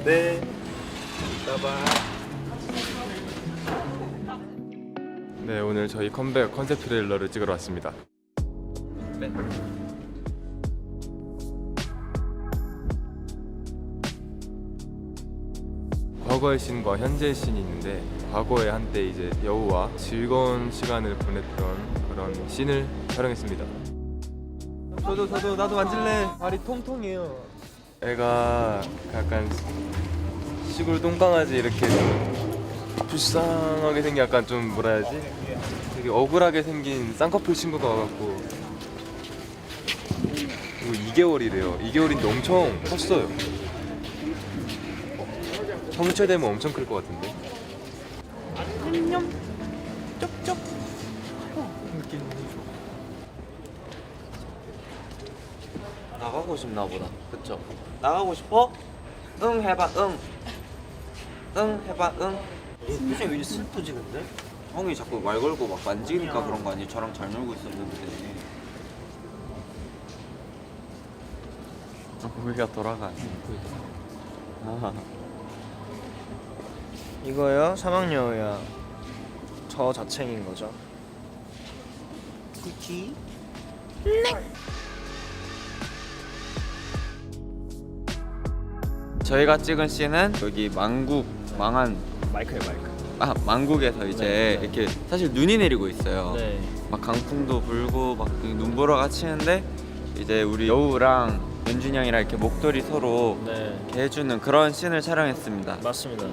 네. 봐봐. 네, 오늘 저희 컴백 컨셉 트레일러를 찍으러 왔습니다. 네. 과거의 신과 현재의 신이 있는데, 과거에 한때 이제 여우와 즐거운 시간을 보냈던 그런 신을 촬영했습니다. 저도 나도 만질래. 발이 통통해요. 애가 약간 시골 똥강아지 이렇게 불쌍하게 생긴, 약간 좀 뭐라 해야지, 되게 억울하게 생긴 쌍꺼풀 친구가 와갖고, 이거 2개월이래요 2개월인데 엄청 컸어요. 성체되면 엄청 클 것 같은데. 안녕 쪽쪽. 느낌 나가고 싶나 보다. 그쵸? 나가고 싶어? 응 해봐. 응 해봐. 응. 표정이 왜 이렇게 슬퍼지는데? 형이 자꾸 말 걸고 막 만지니까 그런 거 아니에요? 저랑 잘 놀고 있었는데. 고기가 돌아가네. 아. 이거요? 사막여우야. 저 자체인 거죠. 그치? 저희가 찍은 씬은 여기 망한 마이크. 망국에서 이제 이렇게 사실 눈이 내리고 있어요. 네. 막 강풍도 불고 막 눈보라가 치는데 이제 우리 여우랑 윤준이 형이랑 이렇게 목도리 서로 네. 이렇게 해주는 그런 씬을 촬영했습니다. 맞습니다.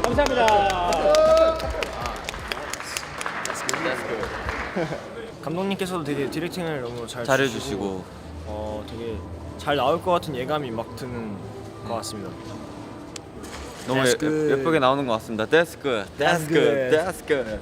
감사합니다. 감독님께서도 되게 디렉팅을 너무 잘해주시고 되게 잘 나올 것 같은 예감이 막 드는 것 같습니다. 너무 That's good. 예쁘게 나오는 것 같습니다. That's good. That's good. That's good.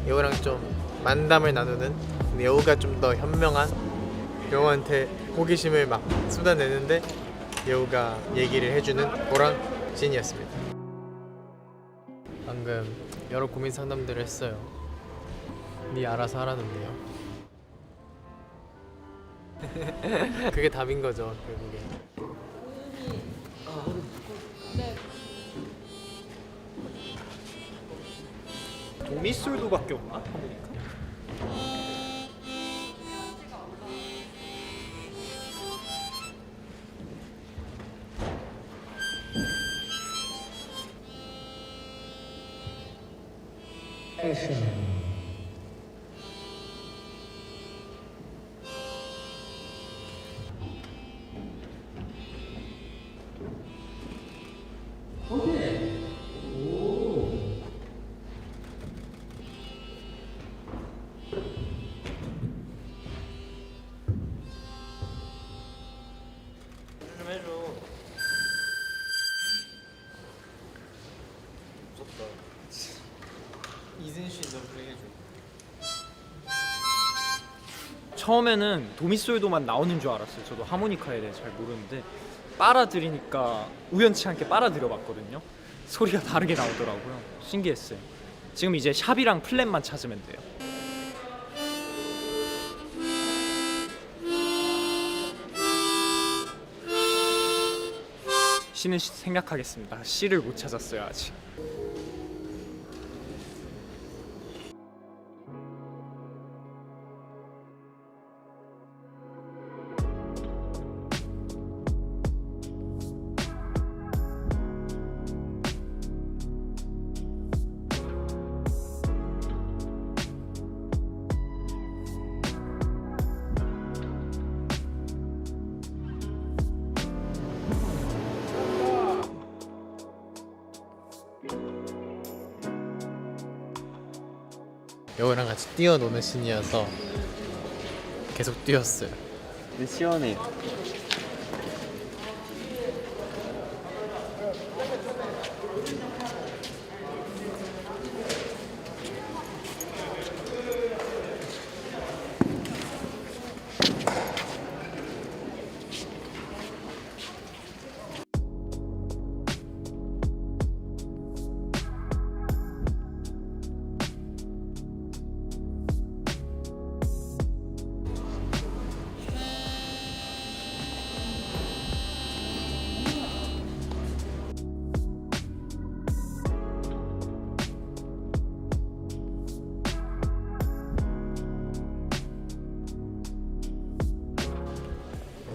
여우랑 좀 만담을 나누는, 여우가 좀 더 현명한, 여우한테 호기심을 막 쏟아내는데 여우가 얘기를 해주는 그런 씬이었습니다. 방금 여러 고민 상담들을 했어요. 네 알아서 하라는데요. 그게 답인 거죠, 결국에. 도미솔도밖에 없나? 좀 해줘. 무섭다. 이순신 너 그렇게 해줘. 처음에는 도미솔도만 나오는 줄 알았어요. 저도 하모니카에 대해 잘 모르는데 빨아들이니까 우연치 않게 빨아들여봤거든요. 소리가 다르게 나오더라고요. 신기했어요. 지금 이제 샵이랑 플랫만 찾으면 돼요. C는 생각하겠습니다. C를 못 찾았어요 아직. 여우랑 같이 뛰어노는 씬이어서 계속 뛰었어요. 근데 시원해.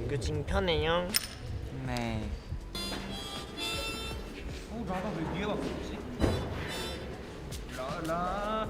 교진 편해요. 네. 라가 왜 위에 바뀌었지? 라라.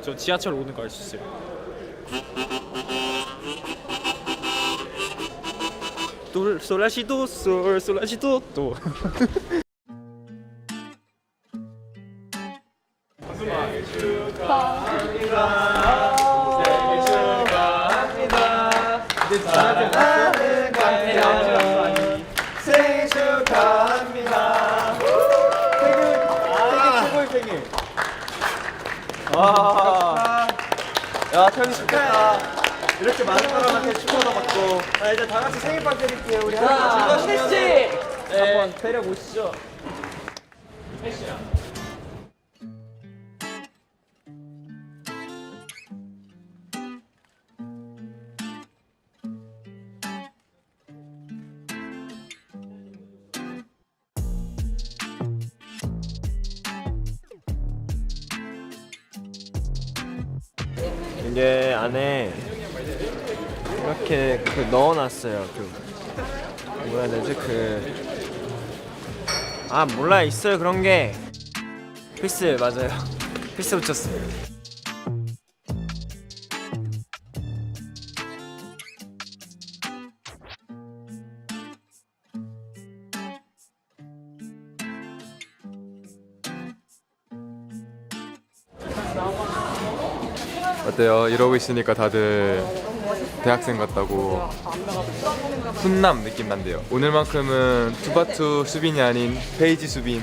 저 지하철 오는 거 알 수 있어요. 솔라시도 솔라시도 또. 생일 축하합니다. 생일 최고의 생일. 와. 야, 태현이 축하해. 이렇게 많은 사람한테 축하도 받고. 자, 이제 다 같이 생일빵 드릴게요. 우리 하나 즐거우시면 한번 데려 보시죠. 이게 안에 이렇게 넣어놨어요. 뭐라 해야 되지? 몰라 있어요 그런 게. 필스 맞아요. 필스 붙였어요. 어때요? 이러고 있으니까 다들 대학생 같다고 훈남 느낌 난대요. 오늘만큼은 투바투 수빈이 아닌 페이지 수빈.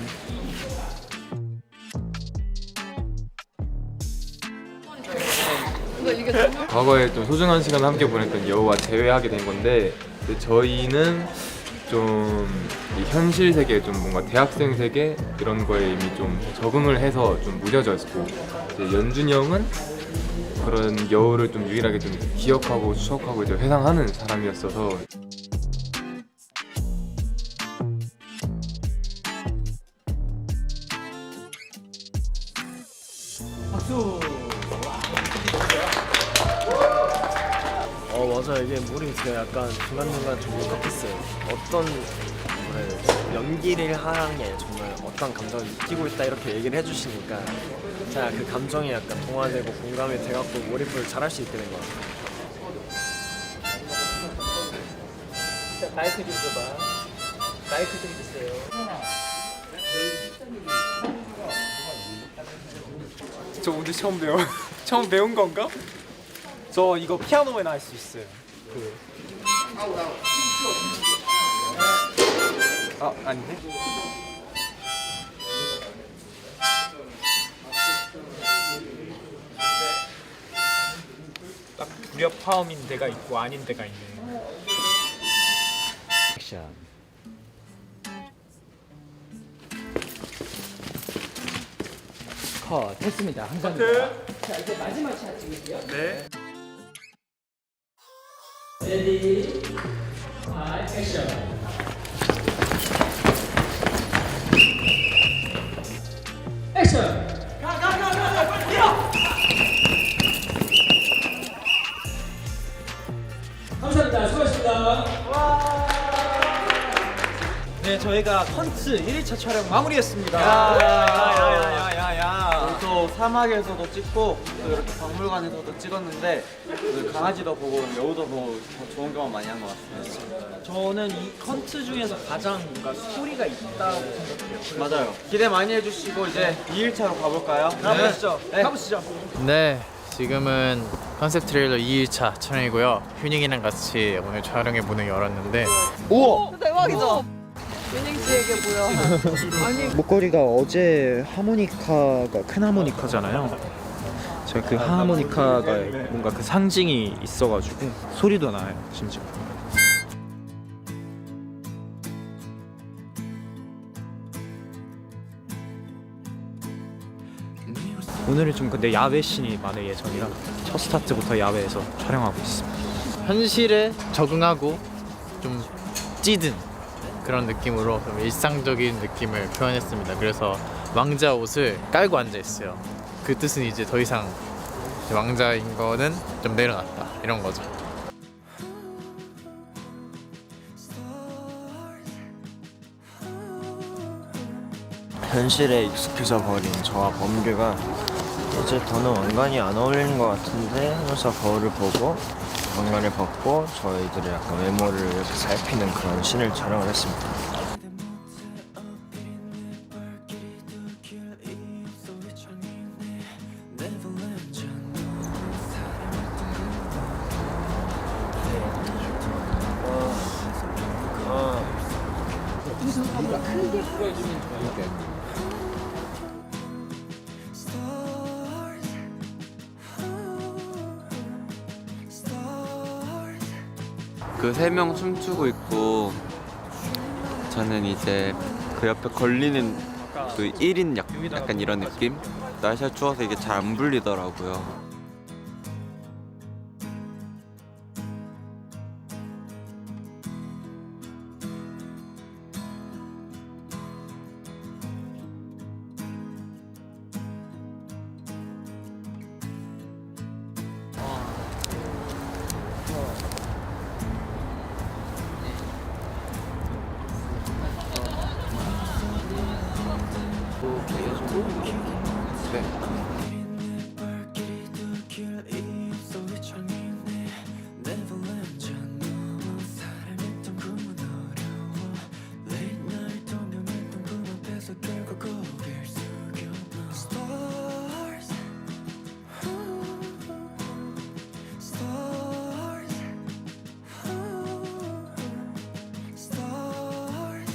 과거에 좀 소중한 시간을 함께 보냈던 여우와 재회하게 된 건데, 근데 저희는 좀 이 현실 세계, 좀 뭔가 대학생 세계 이런 거에 이미 좀 적응을 해서 좀 무뎌져 있고, 이제 연준이 형은 그런 여우를 좀 유일하게 좀 기억하고 추억하고 이제 회상하는 사람이었어서. 맞아. 이게 물이 약간 중간중간 좀 울컥했어요. 어떤 뭐라 해야 되지? 연기를 하랑에 정말 어떤 감정을 느끼고 있다 이렇게 얘기를 해주시니까 제가 그 감정에 약간 동화되고 공감이 돼갖고 몰입을 잘할 수 있게 된 것 같아요. 마이크 좀 줘봐. 마이크 좀 주세요. 저 오늘 처음 배운 건가? 저 이거 피아노에 할 수 있어요. 아닌데? 딱 불협화음인 데가 있고 아닌 데가 있네. 액션. 컷 됐습니다. 감사합니다. 자 이제 마지막 샷 찍을게요. 네. 레디, 액션. 액션. 감사합니다. 수고하셨습니다. 네, 저희가 컨트 1일차 촬영 마무리했습니다. 야야야야야야. 또 사막에서도 찍고 또 이렇게 박물관에서도 찍었는데 그 강아지도 보고 여우도 보고 좋은 경험 많이 한 것 같습니다. 저는 이 컨트 중에서 가장 뭔가 스토리가 있다고 생각해요. 맞아요. 기대 많이 해주시고 이제 2일차로 가볼까요? 가보시죠. 네. 가보시죠. 네, 지금은 컨셉 트레일러 2일차 촬영이고요. 휴닝이랑 같이 오늘 촬영의 문을 열었는데 대박이죠? 윤행 씨에게 뭐야? 목걸이가 어제 하모니카가 큰 하모니카잖아요. 제가 그 하모니카가 뭔가 그 상징이 있어가지고 소리도 나요, 심지어. 오늘은 좀 근데 야외 씬이 많을 예정이라 첫 스타트부터 야외에서 촬영하고 있습니다. 현실에 적응하고 좀 찌든 그런 느낌으로 좀 일상적인 느낌을 표현했습니다. 그래서 왕자 옷을 깔고 앉아 있어요. 그 뜻은 이제 더 이상 왕자인 거는 좀 내려놨다 이런 거죠. 현실에 익숙해져 버린 저와 범규가 이제 더는 왕관이 안 어울리는 것 같은데 하면서 거울을 보고 왕관을 벗고 저희들의 약간 외모를 이렇게 살피는 그런 씬을 촬영을 했습니다. 그 세 명 춤추고 있고 저는 이제 그 옆에 걸리는 그 1인 약간 이런 느낌? 날씨가 추워서 이게 잘 안 불리더라고요.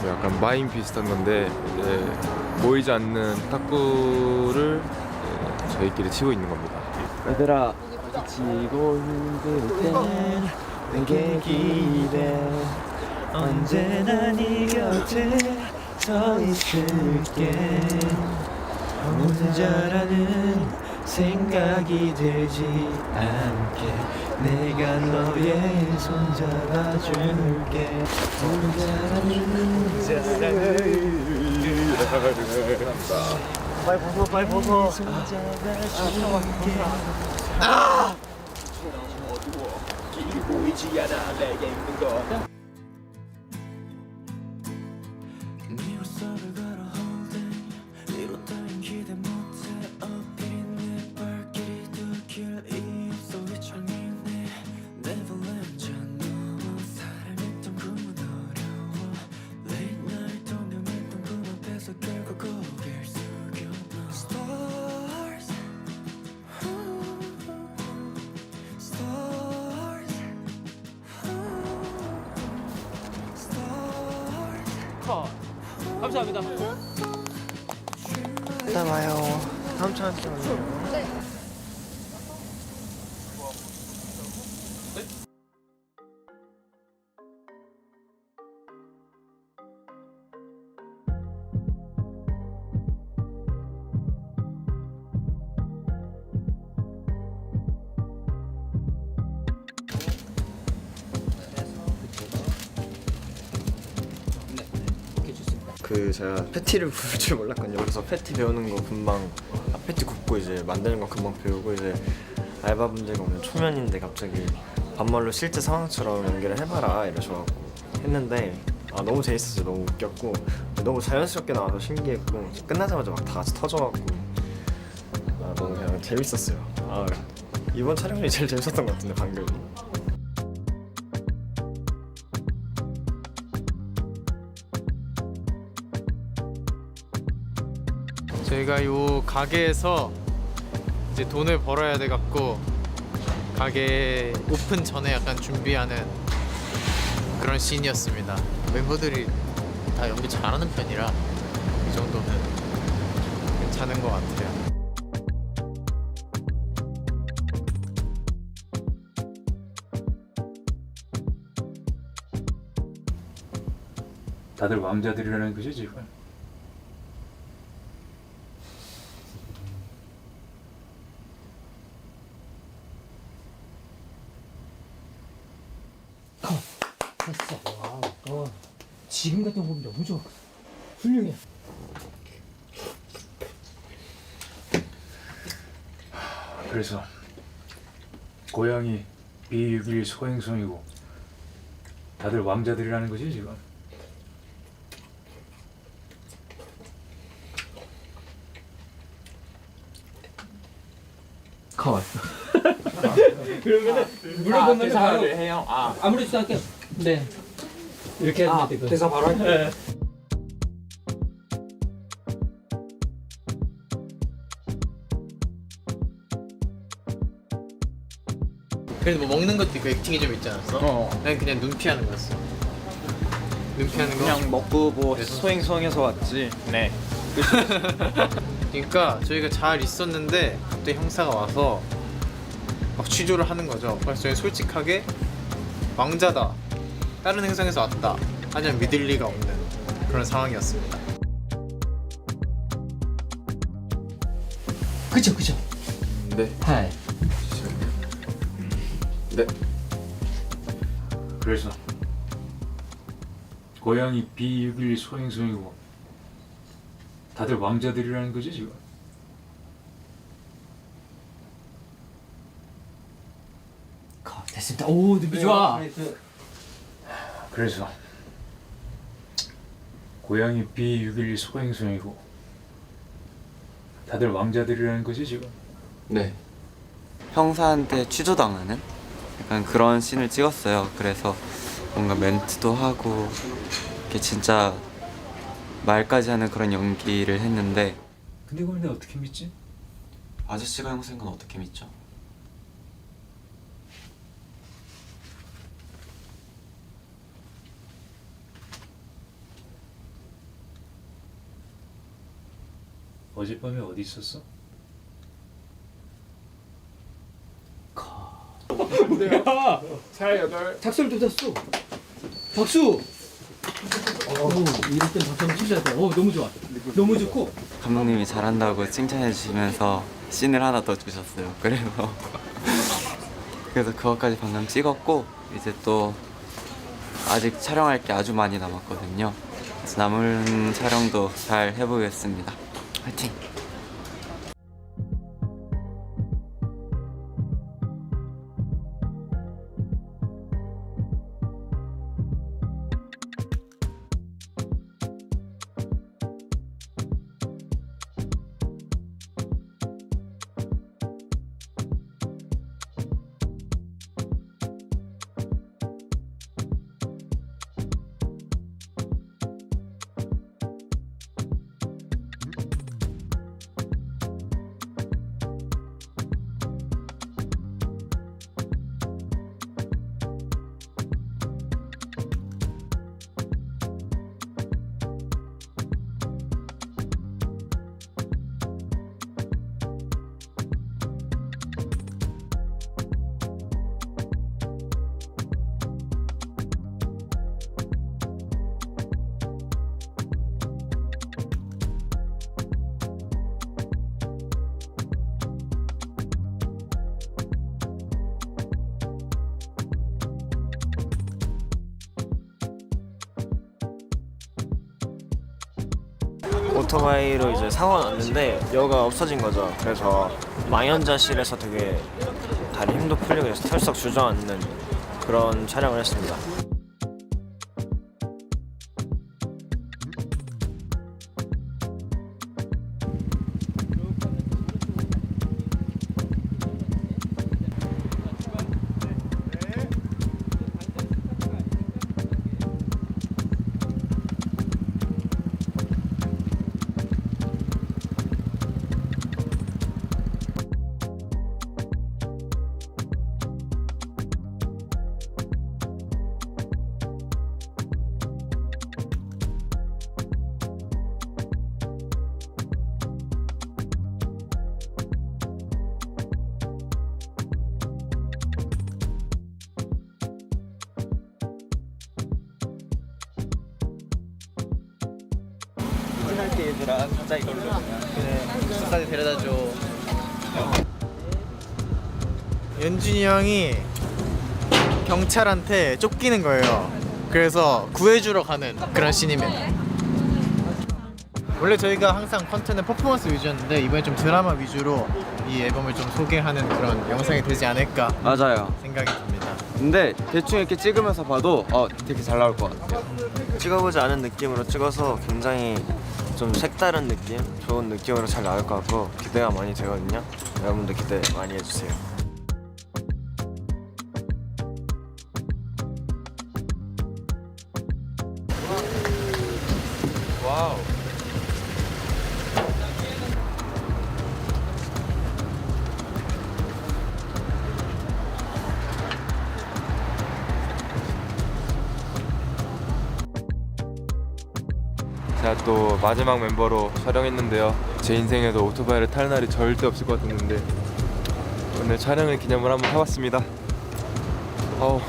약간 마임 비슷한 건데 이제 모이지 않는 탁구를 저희끼리 치고 있는 겁니다. 얘들아 지치고 힘들 땐 내게 기대 언제나 네 곁에 서 있을게 혼자라는 생각이 들지 않게 내가 너의 손 잡아줄게 혼자라는 빨리 벗어 손 잡아줄게 보이지 않아 내게 있는 거 감사합니다. 이따 봐요 다음 차례 만나요 그 제가 패티를 부를 줄 몰랐거든요. 그래서 패티 배우는 거 금방 패티 굽고 이제 만드는 거 금방 배우고 이제 알바분들이 오면 초면인데 갑자기 반말로 실제 상황처럼 연기를 해봐라 이러셔갖고 했는데 너무 재밌었어요. 너무 웃겼고 너무 자연스럽게 나와서 신기했고 끝나자마자 막 다 같이 터져갖고 너무 그냥 재밌었어요. 이번 촬영이 제일 재밌었던 것 같은데 방금. 저희가 요 가게에서 이제 돈을 벌어야 돼 갖고 가게 오픈 전에 약간 준비하는 그런 씬이었습니다. 멤버들이 다 연기 잘하는 편이라 이 정도는 괜찮은 것 같아요. 다들 왕자들이라는 거지 지금. 잘했어. 지금 같은 거 보면 너무 좋아. 훌륭해. 그래서 고양이 B61 소행성이고 다들 왕자들이라는 거지 지금? 가 왔어. 그러면은 물을 건너면 바로 해요. 아무렇지도 않게. 네. 이렇게 하면 되고. 대사 바로 할게요. 네. 그래도 뭐 먹는 것도 있고 액팅이 좀 있지 않았어? 난 그냥 눈 피하는 거였어. 눈 피하는 거? 그냥 먹고 뭐 소행성에서 왔지. 네. 그러니까 저희가 잘 있었는데 갑자기 형사가 와서 막 취조를 하는 거죠. 그래서 저희 솔직하게 왕자다, 다른 행성에서 왔다 하면 믿을 리가 없는 그런 상황이었습니다. 그죠. 네. 하이. 네. 그래서 고양이 B61 소행성이고 다들 왕자들이라는 거지 지금? 됐습니다. 오, 눈빛 좋아. 그래서 고양이 B61 소행성이고 다들 왕자들이라는 거지 지금? 네. 형사한테 취조당하는 약간 그런 씬을 찍었어요. 그래서 뭔가 멘트도 하고 이렇게 진짜 말까지 하는 그런 연기를 했는데 근데 그걸 내가 어떻게 믿지? 아저씨가 형사인 건 어떻게 믿죠? 어젯밤에 어디 있었어? 닭소리 돋았어. 박수. 이럴 땐 박수 한번 치셔야 돼. 너무 좋아. 너무 좋고. 감독님이 잘한다고 칭찬해 주시면서 씬을 하나 더 주셨어요. 그래서 그것까지 방금 찍었고 이제 또 아직 촬영할 게 아주 많이 남았거든요. 그래서 남은 촬영도 잘 해보겠습니다. 화이팅! 오토바이로 이제 사고가 났는데 여가 없어진 거죠. 그래서 망연자실에서 되게 다리 힘도 풀리고 해서 털썩 주저앉는 그런 촬영을 했습니다. 할게 얘들아. 가자 이걸로. 그래, 숙소까지 데려다줘. 연준이 형이 경찰한테 쫓기는 거예요. 그래서 구해주러 가는 그런 씬입니다. 원래 저희가 항상 컨텐츠는 퍼포먼스 위주였는데 이번에 좀 드라마 위주로 이 앨범을 좀 소개하는 그런 영상이 되지 않을까 맞아요. 생각이 듭니다. 근데 대충 이렇게 찍으면서 봐도 되게 잘 나올 것 같아요. 찍어보지 않은 느낌으로 찍어서 굉장히 좀 색다른 느낌, 좋은 느낌으로 잘 나올 것 같고 기대가 많이 되거든요. 여러분들 기대 많이 해주세요. 와우. 제가 또 마지막 멤버로 촬영했는데요. 제 인생에도 오토바이를 탈 날이 절대 없을 것 같았는데 오늘 촬영을 기념으로 한번 타봤습니다. 어우,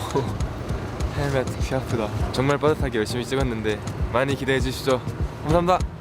헬멧 귀 아프다. 정말 빠듯하게 열심히 찍었는데 많이 기대해 주시죠. 감사합니다.